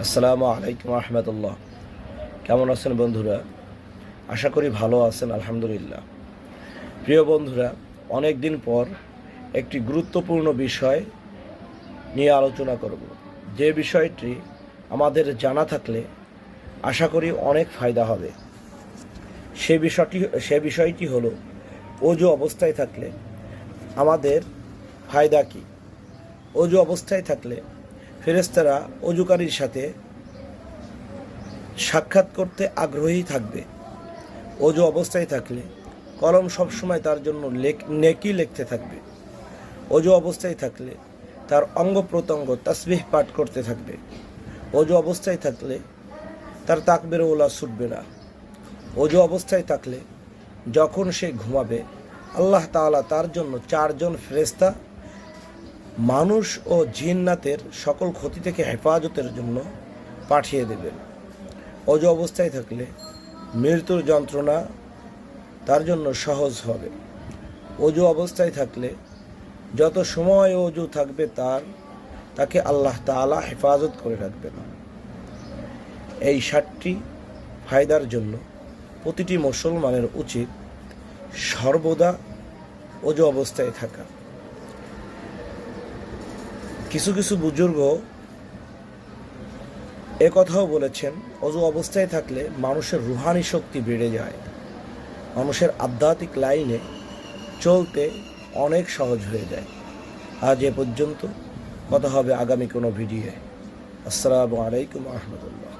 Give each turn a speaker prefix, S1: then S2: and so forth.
S1: আসসালামু আলাইকুম রহমতুল্লাহ। কেমন আছেন বন্ধুরা? আশা করি ভালো আছেন, আলহামদুলিল্লাহ। প্রিয় বন্ধুরা, অনেক দিন পর একটি গুরুত্বপূর্ণ বিষয় নিয়ে আলোচনা করব, যে বিষয়টি আমাদের জানা থাকলে আশা করি অনেক ফায়দা হবে। সে বিষয়টি হলো অজু অবস্থায় থাকলে আমাদের ফায়দা কী। অজু অবস্থায় থাকলে ফেরেশতারা অজুকারীর সাথে সাক্ষাৎ করতে আগ্রহী থাকবে। অজু অবস্থায় থাকলে কলম সবসময় তার জন্য নেকি লিখতে থাকবে। অজু অবস্থায় থাকলে তার অঙ্গ প্রত্যঙ্গ তাসবিহ পাঠ করতে থাকবে। অজু অবস্থায় থাকলে তার তাকবীর ওলা ছুটবে না। অজু অবস্থায় থাকলে যখন সে ঘুমাবে, আল্লাহ তাআলা তার জন্য 4 জন ফেরেশতা মানুষ ও জিন্নাতের সকল ক্ষতি থেকে হেফাজতের জন্য পাঠিয়ে দেবেন। অজু অবস্থায় থাকলে মৃত্যুর যন্ত্রণা তার জন্য সহজ হবে। অজু অবস্থায় থাকলে যত সময় অজু থাকবে তাকে আল্লাহ তাআলা হেফাজত করে রাখবেন। এই 7টি ফায়দার জন্য প্রতিটি মুসলমানের উচিত সর্বদা অজু অবস্থায় থাকা। কিছু কিছু বুজুর্গ কথাও বলেছেন, অজু অবস্থায় থাকলে মানুষের রুহানি শক্তি বেড়ে যায়, মানুষের আধ্যাত্মিক লাইনে চলতে অনেক সহজ হয়ে যায়। আজ এ পর্যন্ত, কথা হবে আগামী কোনো ভিডিওয়ে। আসসালামু আলাইকুম রহমতুল্লাহ।